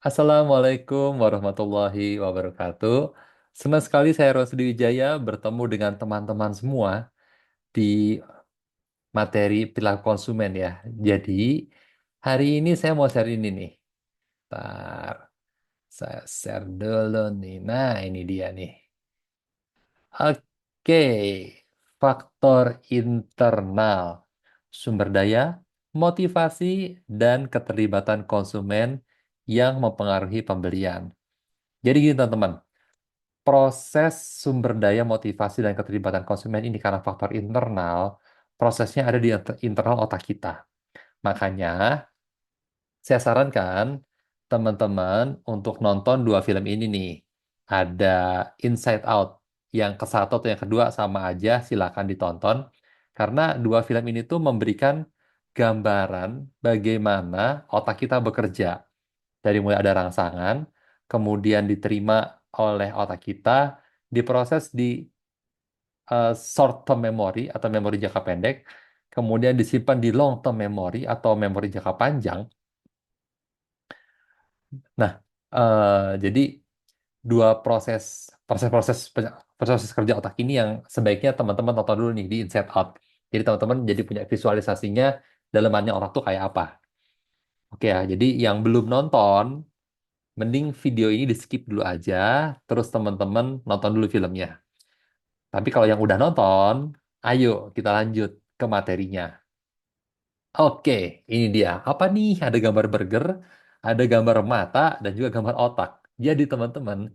Assalamualaikum warahmatullahi wabarakatuh. Senang sekali saya Rosdi Wijaya bertemu dengan teman-teman semua di materi perilaku konsumen ya. Jadi hari ini saya mau share ini nih. Ntar saya share dulu nih. Nah ini dia nih. Oke, faktor internal, sumber daya, motivasi, dan keterlibatan konsumen yang mempengaruhi pembelian. Jadi gini teman-teman, proses sumber daya motivasi dan keterlibatan konsumen ini karena faktor internal, prosesnya ada di internal otak kita. Makanya, saya sarankan teman-teman untuk nonton dua film ini nih. Ada Inside Out, yang ke satu atau yang kedua sama aja, silakan ditonton. Karena dua film ini tuh memberikan gambaran bagaimana otak kita bekerja. Dari mulai ada rangsangan, kemudian diterima oleh otak kita, diproses di short term memory atau memori jangka pendek, kemudian disimpan di long term memory atau memori jangka panjang. Nah, jadi dua proses kerja otak ini yang sebaiknya teman-teman tonton dulu nih di Inside Out. Jadi teman-teman jadi punya visualisasinya dalamannya otak tuh kayak apa. Oke ya, jadi yang belum nonton, mending video ini di skip dulu aja, terus teman-teman nonton dulu filmnya. Tapi kalau yang udah nonton, ayo kita lanjut ke materinya. Oke, ini dia. Apa nih? Ada gambar burger, ada gambar mata, dan juga gambar otak. Jadi teman-teman,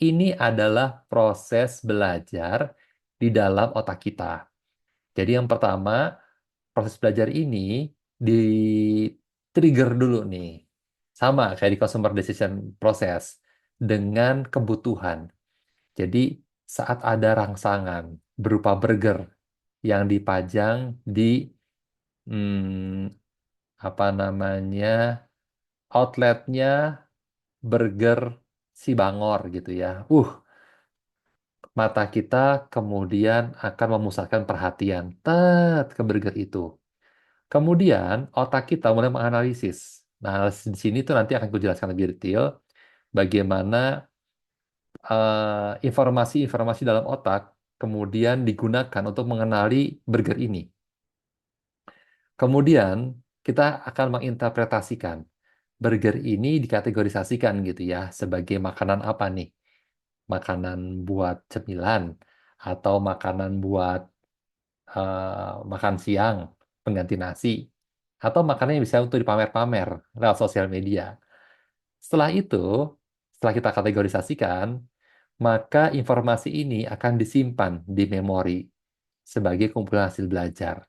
ini adalah proses belajar di dalam otak kita. Jadi yang pertama, proses belajar ini di trigger dulu nih. Sama kayak di consumer decision process dengan kebutuhan. Jadi saat ada rangsangan berupa burger yang dipajang di hmm, apa namanya outletnya burger si Bangor gitu ya. Mata kita kemudian akan memusatkan perhatian ke burger itu. Kemudian otak kita mulai menganalisis. Nah, analisis di sini tuh nanti akan kujelaskan lebih detail bagaimana informasi-informasi dalam otak kemudian digunakan untuk mengenali burger ini. Kemudian kita akan menginterpretasikan burger ini dikategorisasikan gitu ya sebagai makanan apa nih? Makanan buat cemilan atau makanan buat makan siang pengganti nasi atau makanan yang bisa untuk dipamer-pamer lewat sosial media. Setelah itu, setelah kita kategorisasikan, maka informasi ini akan disimpan di memori sebagai kumpulan hasil belajar.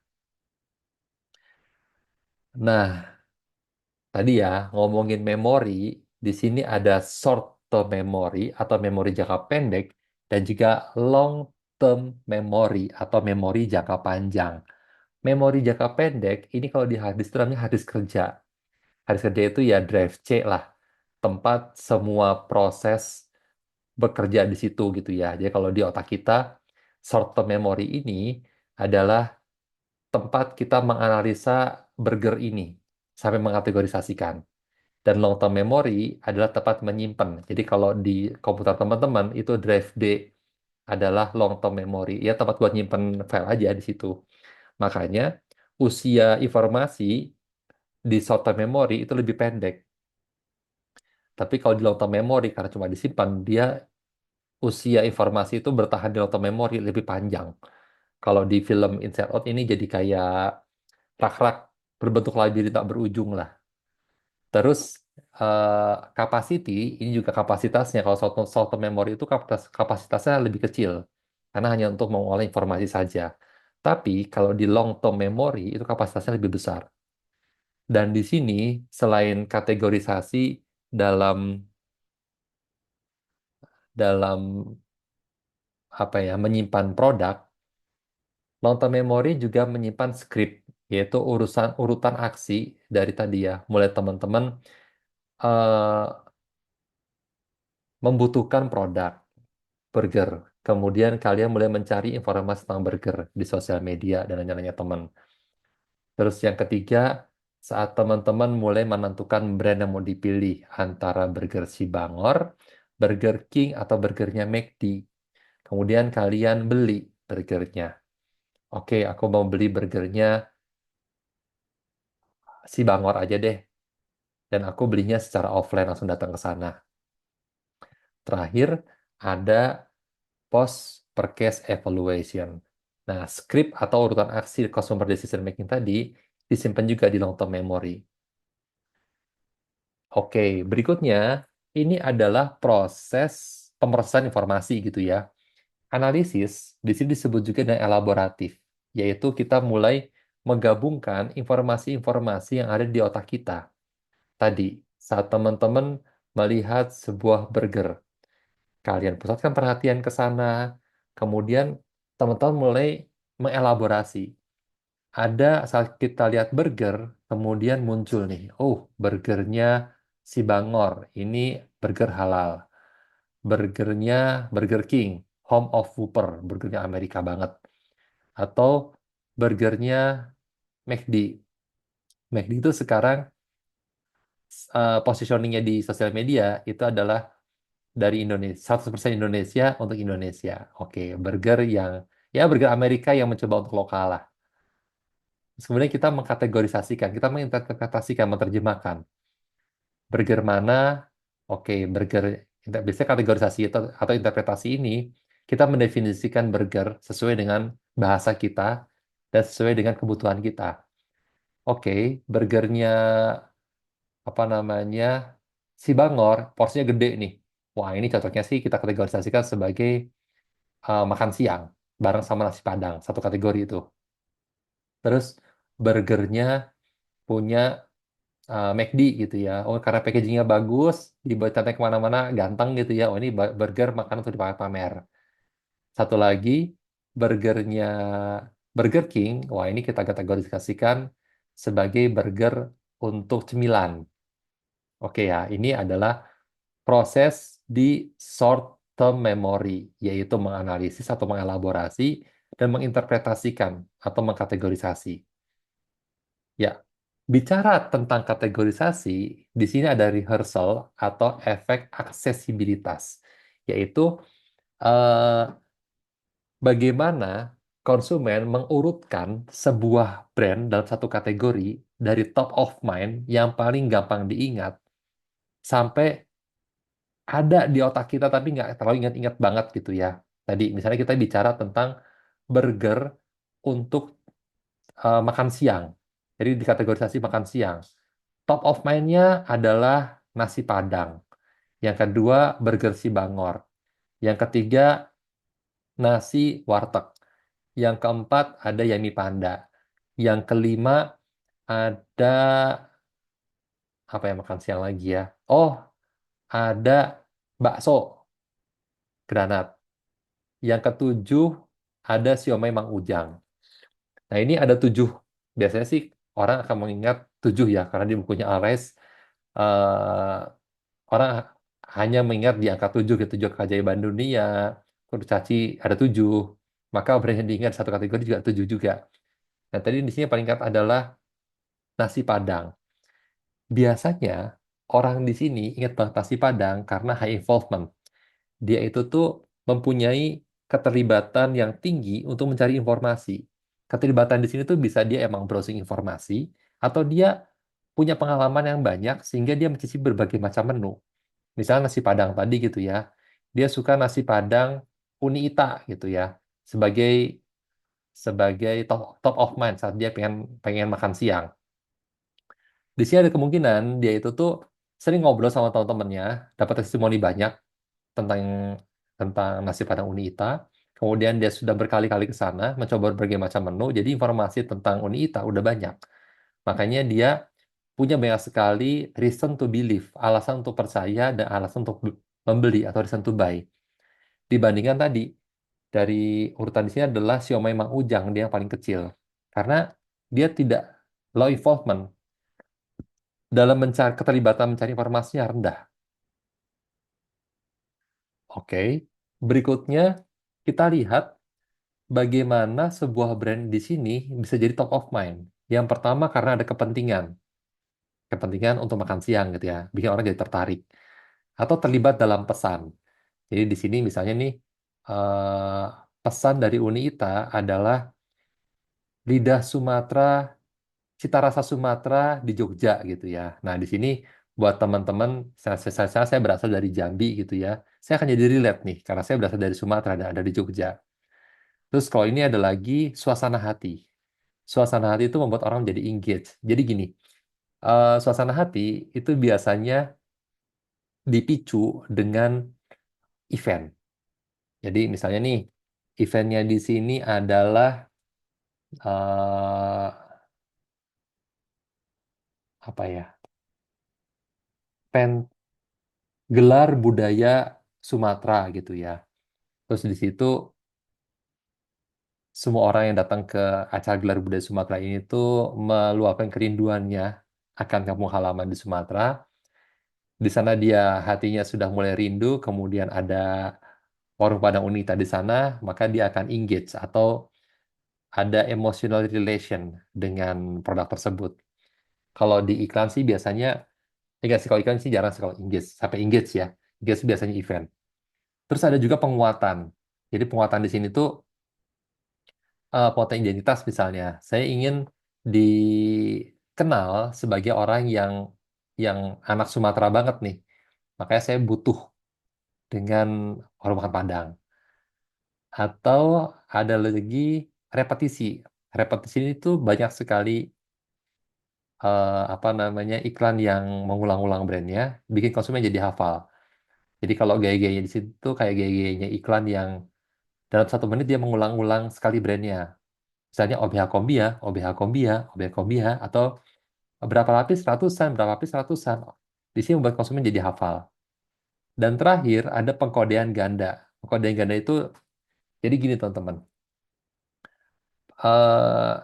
Nah, tadi ya, ngomongin memori, di sini ada short term memory atau memori jangka pendek dan juga long term memory atau memori jangka panjang. Memori jangka pendek ini kalau di hard disk itu namanya hard disk kerja. Hard disk kerja itu ya drive C lah, tempat semua proses bekerja di situ gitu ya. Jadi kalau di otak kita, short term memory ini adalah tempat kita menganalisa burger ini sampai mengategorisasikan. Dan long term memory adalah tempat menyimpan. Jadi kalau di komputer teman-teman itu drive D adalah long term memory. Ya tempat buat nyimpen file aja di situ. Makanya usia informasi di short term memory itu lebih pendek. Tapi kalau di long term memory karena cuma disimpan, dia usia informasi itu bertahan di long term memory lebih panjang. Kalau di film Inside Out ini jadi kayak rak-rak berbentuk labirin tak berujung lah. Terus capacity ini juga kapasitasnya kalau short term memory itu kapasitasnya lebih kecil karena hanya untuk mengolah informasi saja. Tapi kalau di long term memory itu kapasitasnya lebih besar. Dan di sini selain kategorisasi dalam dalam apa ya menyimpan produk, long term memory juga menyimpan script yaitu urutan aksi dari tadi ya, mulai teman-teman eh, membutuhkan produk burger. Kemudian kalian mulai mencari informasi tentang burger di sosial media dan nanya-nanya teman. Terus yang ketiga, Saat teman-teman mulai menentukan brand yang mau dipilih antara burger si Bangor, Burger King, atau burgernya McD. Kemudian kalian beli burgernya. Oke, aku mau beli burgernya si Bangor aja deh. Dan aku belinya secara offline langsung datang ke sana. Terakhir, ada post purchase evaluation. Nah, script atau urutan aksi customer decision making tadi disimpan juga di long term memory. Oke, berikutnya ini adalah proses pemrosesan informasi gitu ya. Analisis di sini disebut juga dengan elaboratif, yaitu kita mulai menggabungkan informasi-informasi yang ada di otak kita. Tadi, saat teman-teman melihat sebuah burger, kalian pusatkan perhatian ke sana, kemudian teman-teman mulai mengelaborasi. Ada saat kita lihat burger, kemudian muncul nih, oh burgernya si Bangor, ini burger halal. Burgernya Burger King, Home of Whopper, burgernya Amerika banget. Atau burgernya McD. McD itu sekarang positioningnya di sosial media itu adalah dari Indonesia, 100% Indonesia untuk Indonesia. Oke, burger yang ya burger Amerika yang mencoba untuk lokal lah. Terus kemudian kita mengkategorisasikan, kita menginterpretasikan, menerjemahkan burger mana. Oke, burger biasanya kategorisasi atau interpretasi ini kita mendefinisikan burger sesuai dengan bahasa kita dan sesuai dengan kebutuhan kita. Oke, burgernya apa namanya si Bangor porsinya gede nih. Wah, ini cocoknya sih kita kategorisasikan sebagai makan siang bareng sama nasi Padang, satu kategori itu. Terus burgernya punya McD gitu ya. Oh, karena packagingnya bagus, dibuat cantik kemana-mana, ganteng gitu ya. Oh, ini burger makanan untuk dipakai pamer. Satu lagi, burgernya Burger King. Wah, ini kita kategorisasikan sebagai burger untuk cemilan. Oke ya, ini adalah proses di short term memory, yaitu menganalisis atau mengelaborasi dan menginterpretasikan atau mengkategorisasi. Ya, bicara tentang kategorisasi, di sini ada rehearsal atau efek aksesibilitas, yaitu eh, bagaimana konsumen mengurutkan sebuah brand dalam satu kategori dari top of mind yang paling gampang diingat sampai ada di otak kita tapi nggak terlalu ingat-ingat banget gitu ya. Tadi misalnya kita bicara tentang burger untuk makan siang. Jadi dikategorisasi makan siang. Top of mind-nya adalah nasi Padang. Yang kedua, burger si Bangor. Yang ketiga, nasi warteg. Yang keempat, ada Yami Panda. Yang kelima, ada apa ya makan siang lagi ya? Oh, ada bakso granat. Yang ketujuh, ada siomay Mang Ujang. Nah, ini ada tujuh. Biasanya sih orang akan mengingat tujuh ya, karena di bukunya Alres orang hanya mengingat di angka 7 gitu, 7 keajaiban dunia, kurcaci ada 7, maka brand yang diingat satu kategori juga 7 juga. Nah, tadi di sini yang paling ingat adalah nasi Padang. Biasanya orang di sini ingat banget nasi Padang karena high involvement. Dia itu tuh mempunyai keterlibatan yang tinggi untuk mencari informasi. Keterlibatan di sini tuh bisa dia emang browsing informasi, atau dia punya pengalaman yang banyak sehingga dia mencicipi berbagai macam menu. Misalnya nasi Padang tadi gitu ya. Dia suka nasi Padang Uni Ita gitu ya. Sebagai sebagai top of mind saat dia pengen pengen makan siang. Di sini ada kemungkinan dia itu tuh sering ngobrol sama teman-temannya, dapat testimoni banyak tentang tentang nasi Padang Uni Ita. Kemudian dia sudah berkali-kali ke sana, mencoba berbagai macam menu. Jadi informasi tentang Uni Ita udah banyak. Makanya dia punya banyak sekali reason to believe, alasan untuk percaya dan alasan untuk membeli atau reason to buy. Dibandingkan tadi, dari urutan di sini adalah siomay Mang Ujang, dia yang paling kecil. Karena dia tidak low involvement dalam mencari keterlibatan mencari informasinya rendah. Oke, berikutnya kita lihat bagaimana sebuah brand di sini bisa jadi top of mind. Yang pertama karena ada kepentingan. kepentingan untuk makan siang gitu ya, bikin orang jadi tertarik atau terlibat dalam pesan. Jadi di sini misalnya nih eh, pesan dari Uni Ita adalah lidah Sumatera, cita rasa Sumatera di Jogja gitu ya. Nah di sini buat teman-teman, saya berasal dari Jambi gitu ya, saya akan jadi relate nih karena saya berasal dari Sumatera dan ada di Jogja. Terus kalau ini ada lagi suasana hati. Suasana hati itu membuat orang menjadi engage. Jadi gini, suasana hati itu biasanya dipicu dengan event. Jadi misalnya nih, eventnya di sini adalah eh, apa ya? Pen gelar budaya Sumatera gitu ya. Terus di situ semua orang yang datang ke acara gelar budaya Sumatera ini tuh meluapkan kerinduannya akan kampung halaman di Sumatera. Di sana dia hatinya sudah mulai rindu, kemudian ada warung Padang Unita di sana, maka dia akan engage atau ada emotional relation dengan produk tersebut. Kalau di iklan sih biasanya, enggak sih kalau iklan sih jarang sih kalau engage, sampai engage ya. Engage biasanya event. Terus ada juga penguatan. Jadi penguatan di sini tuh penguatan identitas misalnya. Saya ingin dikenal sebagai orang yang anak Sumatera banget nih. Makanya saya butuh dengan warung makan Padang. Atau ada lagi repetisi. Repetisi ini tuh banyak sekali apa namanya iklan yang mengulang-ulang brandnya, bikin konsumen jadi hafal. Jadi kalau gaya-gayanya di situ tuh kayak gaya-gayanya iklan yang dalam 1 menit dia mengulang-ulang sekali brandnya. Misalnya OBH Kombia, OBH Kombia, OBH Kombia, atau berapa lapis ratusan, berapa lapis ratusan. Di sini membuat konsumen jadi hafal. Dan terakhir ada pengkodean ganda. Pengkodean ganda itu jadi gini teman-teman. Eh,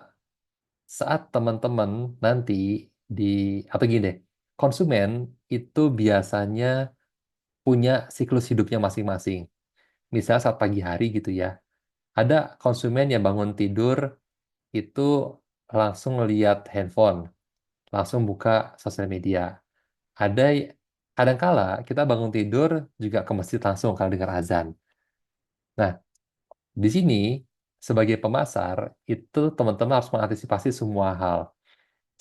saat teman-teman nanti di atau gini deh, konsumen itu biasanya punya siklus hidupnya masing-masing. Misalnya saat pagi hari gitu ya, ada konsumen yang bangun tidur itu langsung lihat handphone, langsung buka sosial media. Ada kadangkala kita bangun tidur juga ke masjid langsung kalau dengar azan. Nah, di sini sebagai pemasar itu teman-teman harus mengantisipasi semua hal.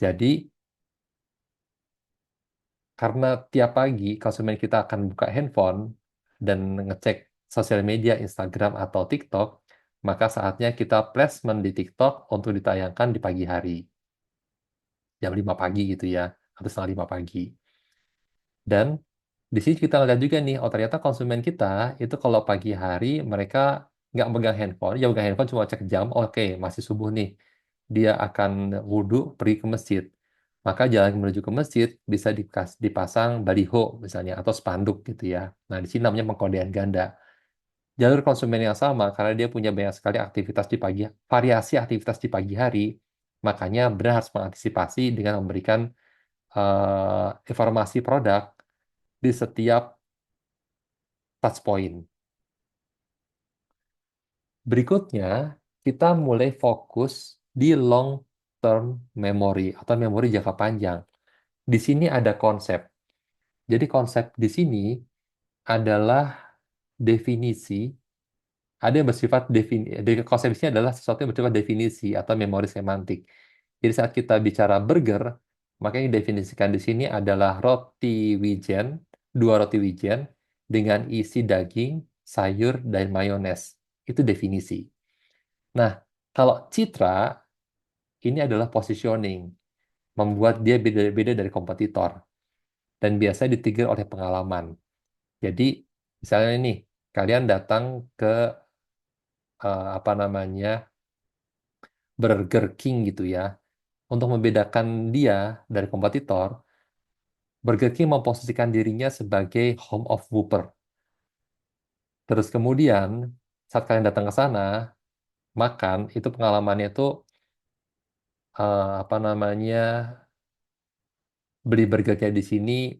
Jadi karena tiap pagi konsumen kita akan buka handphone dan ngecek sosial media Instagram atau TikTok, maka saatnya kita placement di TikTok untuk ditayangkan di pagi hari, jam 5 pagi gitu ya, atau setengah 5 pagi. Dan di sini kita lihat juga nih, oh ternyata konsumen kita itu kalau pagi hari mereka nggak megang handphone, ya megang handphone cuma cek jam, oke masih subuh nih, dia akan wudhu pergi ke masjid. Maka jalan menuju ke masjid bisa dipasang baliho misalnya atau spanduk gitu ya. Nah di sini namanya pengkodean ganda. Jalur konsumen yang sama karena dia punya banyak sekali aktivitas di pagi, variasi aktivitas di pagi hari, makanya benar harus mengantisipasi dengan memberikan informasi produk di setiap touch point. Berikutnya, kita mulai fokus di long term memory atau memori jangka panjang. Di sini ada konsep. Jadi konsep di sini adalah definisi, ada yang bersifat konsep di sini adalah sesuatu yang bersifat definisi atau memori semantik. Jadi saat kita bicara burger, maka yang didefinisikan di sini adalah roti wijen, 2 roti wijen dengan isi daging, sayur, dan mayones. Itu definisi. Nah, kalau citra ini adalah positioning, membuat dia beda-beda dari kompetitor dan biasanya ditrigger oleh pengalaman. Jadi, misalnya ini, kalian datang ke apa namanya Burger King gitu ya, untuk membedakan dia dari kompetitor, Burger King memposisikan dirinya sebagai home of Whopper. Terus kemudian saat kalian datang ke sana, makan itu pengalamannya itu apa namanya beli burgernya di sini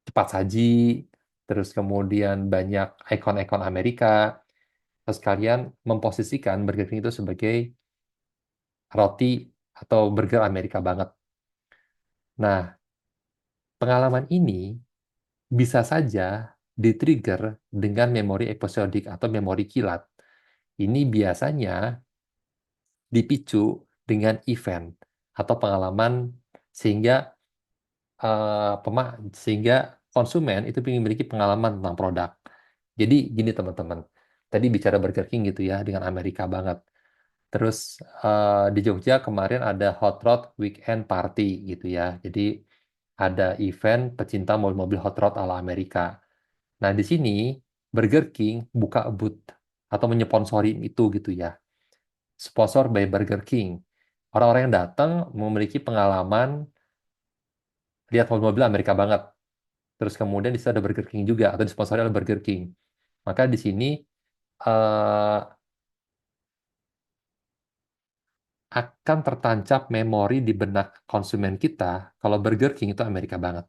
cepat saji, terus kemudian banyak ikon-ikon Amerika, terus kalian memposisikan Burger King itu sebagai roti atau burger Amerika banget. Nah, Pengalaman ini bisa saja di-trigger dengan memori episodik atau memori kilat. Ini biasanya dipicu dengan event atau pengalaman sehingga sehingga konsumen itu ingin memiliki pengalaman tentang produk. Jadi gini teman-teman, tadi bicara Burger King gitu ya dengan Amerika banget. Terus di Jogja kemarin ada Hot Rod Weekend Party gitu ya. Jadi ada event pecinta mobil-mobil hot rod ala Amerika. Nah di sini Burger King buka booth atau menyponsori itu gitu ya. Sponsor by Burger King. Orang-orang yang datang memiliki pengalaman lihat mobil-mobil Amerika banget. Terus kemudian di situ ada Burger King juga atau disponsori oleh Burger King. Maka di sini eh, akan tertancap memori di benak konsumen kita kalau Burger King itu Amerika banget.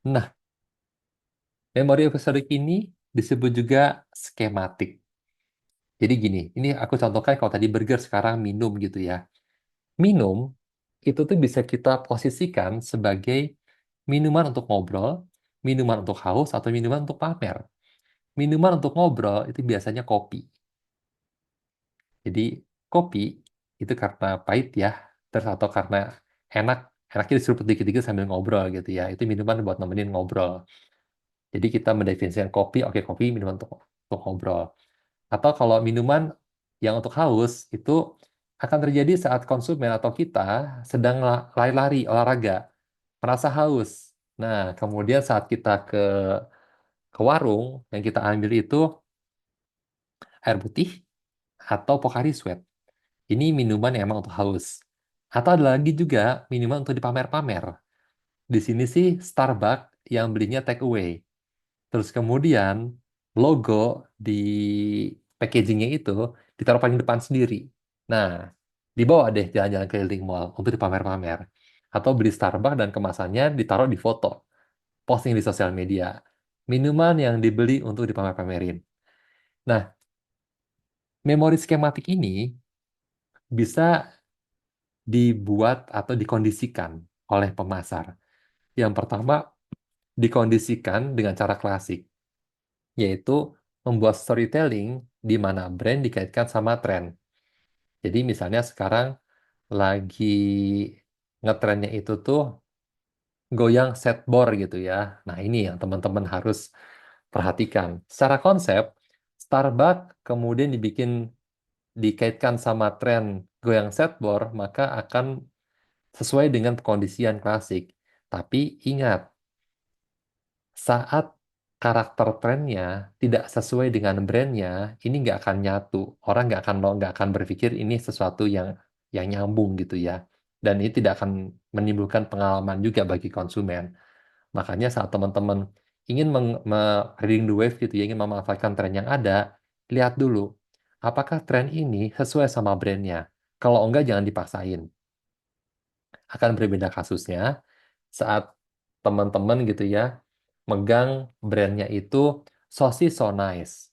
Nah, memori episodik ini disebut juga skematik. Jadi gini, ini aku contohkan kalau tadi burger sekarang minum gitu ya. Minum itu tuh bisa kita posisikan sebagai minuman untuk ngobrol, minuman untuk haus, atau minuman untuk pamer. Minuman untuk ngobrol itu biasanya kopi. Jadi kopi itu karena pahit ya, terus atau karena enak, enaknya diseruput dikit-dikit sambil ngobrol gitu ya. Itu minuman buat nemenin ngobrol. Jadi kita mendefinisikan kopi, oke kopi minuman untuk ngobrol. Atau kalau minuman yang untuk haus itu akan terjadi saat konsumen atau kita sedang lari-lari, olahraga, merasa haus. Nah, kemudian saat kita ke warung, yang kita ambil itu air putih atau Pocari Sweat. Ini minuman yang emang untuk haus. Atau ada lagi juga minuman untuk dipamer-pamer. Di sini sih Starbucks yang belinya take away. Terus kemudian logo di packagingnya itu ditaruh paling depan sendiri. Nah, dibawa deh jalan-jalan keliling mall untuk dipamer-pamer. Atau beli Starbucks dan kemasannya ditaruh di foto, posting di sosial media. Minuman yang dibeli untuk dipamer-pamerin. Nah, memori skematik ini bisa dibuat atau dikondisikan oleh pemasar. Yang pertama, dikondisikan dengan cara klasik, yaitu membuat storytelling di mana brand dikaitkan sama tren. Jadi misalnya sekarang lagi ngetrennya itu tuh goyang setboard gitu ya. Nah ini yang teman-teman harus perhatikan. Secara konsep, Starbucks kemudian dikaitkan sama tren goyang setboard, maka akan sesuai dengan kondisian klasik. Tapi ingat, saat karakter trennya tidak sesuai dengan brandnya, ini nggak akan nyatu. Orang nggak akan berpikir ini sesuatu yang nyambung gitu ya. Dan ini tidak akan menimbulkan pengalaman juga bagi konsumen. Makanya saat teman-teman ingin riding the wave gitu ya, ingin memanfaatkan tren yang ada, lihat dulu apakah tren ini sesuai sama brandnya. Kalau enggak, jangan dipaksain. Akan berbeda kasusnya saat teman-teman gitu ya megang brandnya itu sosis so nice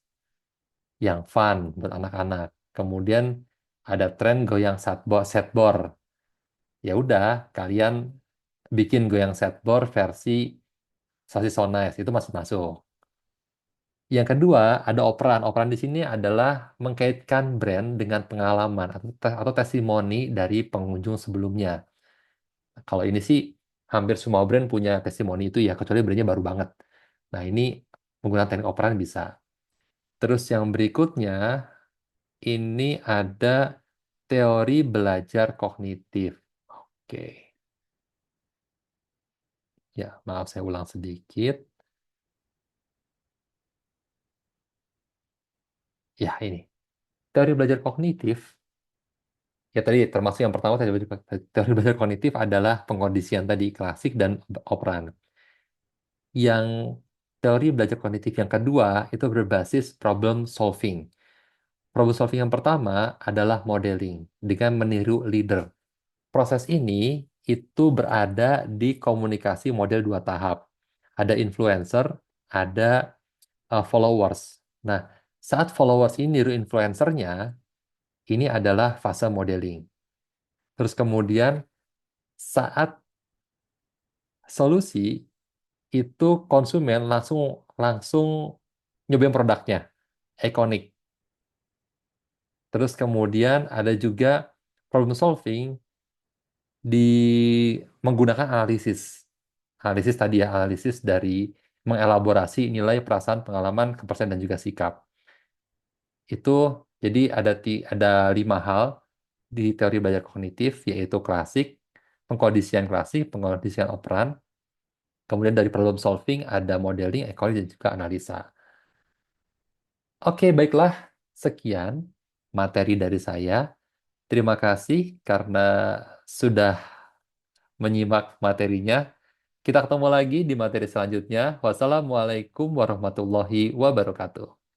yang fun buat anak-anak. Kemudian ada tren goyang setboard. Ya udah, kalian bikin goyang setboard versi sosis so nice itu masuk-masuk. Yang kedua, ada operan. Operan di sini adalah mengkaitkan brand dengan pengalaman atau testimoni dari pengunjung sebelumnya. Kalau ini sih hampir semua brand punya testimoni itu ya, kecuali brandnya baru banget. Nah, ini menggunakan teknik operan bisa. Terus yang berikutnya, ini ada teori belajar kognitif. Oke, ya maaf saya ulang sedikit. Ya ini, teori belajar kognitif, ya tadi termasuk yang pertama teori belajar kognitif adalah pengkondisian tadi klasik dan operan. Yang teori belajar kognitif yang kedua itu berbasis problem solving. Problem solving yang pertama adalah modeling dengan meniru leader. Proses ini itu berada di komunikasi model dua tahap. Ada influencer, ada followers. Nah, saat followers ini niru influencernya, ini adalah fase modeling. Terus kemudian saat solusi itu konsumen langsung langsung nyobain produknya, ikonik. Terus kemudian ada juga problem solving di menggunakan analisis. Analisis tadi ya, analisis dari mengelaborasi nilai, perasaan, pengalaman, kepercayaan, dan juga sikap. Itu jadi ada 5 hal di teori belajar kognitif, yaitu klasik, pengkondisian operan, kemudian dari problem solving ada modeling, ecology, dan juga analisa. Oke, baiklah. Sekian materi dari saya. Terima kasih karena sudah menyimak materinya. Kita ketemu lagi di materi selanjutnya. Wassalamualaikum warahmatullahi wabarakatuh.